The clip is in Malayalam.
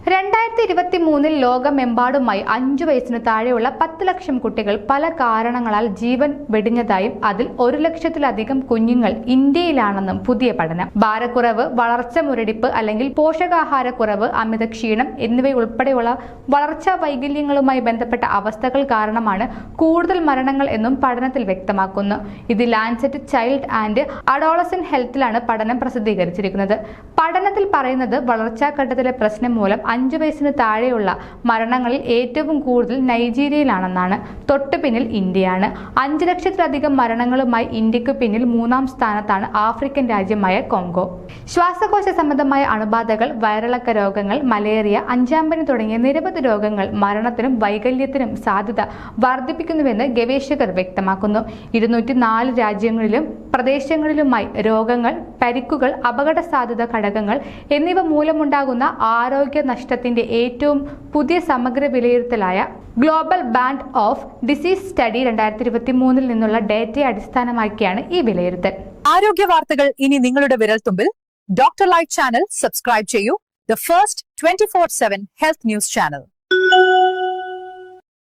2023 ലോകമെമ്പാടുമായി 5 വയസ്സിന് താഴെയുള്ള 10 ലക്ഷം കുട്ടികൾ പല കാരണങ്ങളാൽ ജീവൻ വെടിഞ്ഞതായും അതിൽ 1 ലക്ഷത്തിലധികം കുഞ്ഞുങ്ങൾ ഇന്ത്യയിലാണെന്നും പുതിയ പഠനം. ഭാരക്കുറവ്, വളർച്ച മുരടിപ്പ് അല്ലെങ്കിൽ പോഷകാഹാരക്കുറവ്, അമിത ക്ഷീണം എന്നിവയുൾപ്പെടെയുള്ള വളർച്ചാ വൈകല്യങ്ങളുമായി ബന്ധപ്പെട്ട അവസ്ഥകൾ കാരണമാണ് കൂടുതൽ മരണങ്ങൾ എന്നും പഠനത്തിൽ വ്യക്തമാക്കുന്നു. ഇത് ലാൻസെറ്റ് ചൈൽഡ് ആൻഡ് അഡോളസന്റ് ഹെൽത്തിലാണ് പഠനം പ്രസിദ്ധീകരിച്ചിരിക്കുന്നത്. പഠനത്തിൽ പറയുന്നത് വളർച്ചാഘട്ടത്തിലെ പ്രശ്നം മൂലം 5 വയസ്സിന് താഴെയുള്ള മരണങ്ങളിൽ ഏറ്റവും കൂടുതൽ നൈജീരിയയിലാണെന്നാണ്. തൊട്ടു പിന്നിൽ ഇന്ത്യയാണ്. 5 ലക്ഷത്തിലധികം മരണങ്ങളുമായി ഇന്ത്യക്ക് പിന്നിൽ 3-ാം സ്ഥാനത്താണ് ആഫ്രിക്കൻ രാജ്യമായ കോങ്കോ. ശ്വാസകോശ സംബന്ധമായ അണുബാധകൾ, വയറിളക്ക രോഗങ്ങൾ, മലേറിയ, അഞ്ചാമ്പനി തുടങ്ങിയ നിരവധി രോഗങ്ങൾ മരണത്തിനും വൈകല്യത്തിനും സാധ്യത വർദ്ധിപ്പിക്കുന്നുവെന്ന് ഗവേഷകർ വ്യക്തമാക്കുന്നു. 204 രാജ്യങ്ങളിലും പ്രദേശങ്ങളിലുമായി രോഗങ്ങൾ, പരിക്കുകൾ, അപകട സാധ്യത ഘടകങ്ങൾ എന്നിവ മൂലമുണ്ടാകുന്ന ആരോഗ്യ നഷ്ടത്തിന്റെ ഏറ്റവും പുതിയ സമഗ്ര വിലയിരുത്തലായ global burden of disease study 2023 നിന്നുള്ള ഡേറ്റയെ അടിസ്ഥാനമാക്കിയാണ് ഈ വിലയിരുത്തൽ. ആരോഗ്യ വാർത്തകൾ ഇനി നിങ്ങളുടെ വിരൽത്തുമ്പിൽ. ഡോക്ടർ ലൈവ് ചാനൽ സബ്സ്ക്രൈബ് ചെയ്യൂ. The first 24/7 health news channel.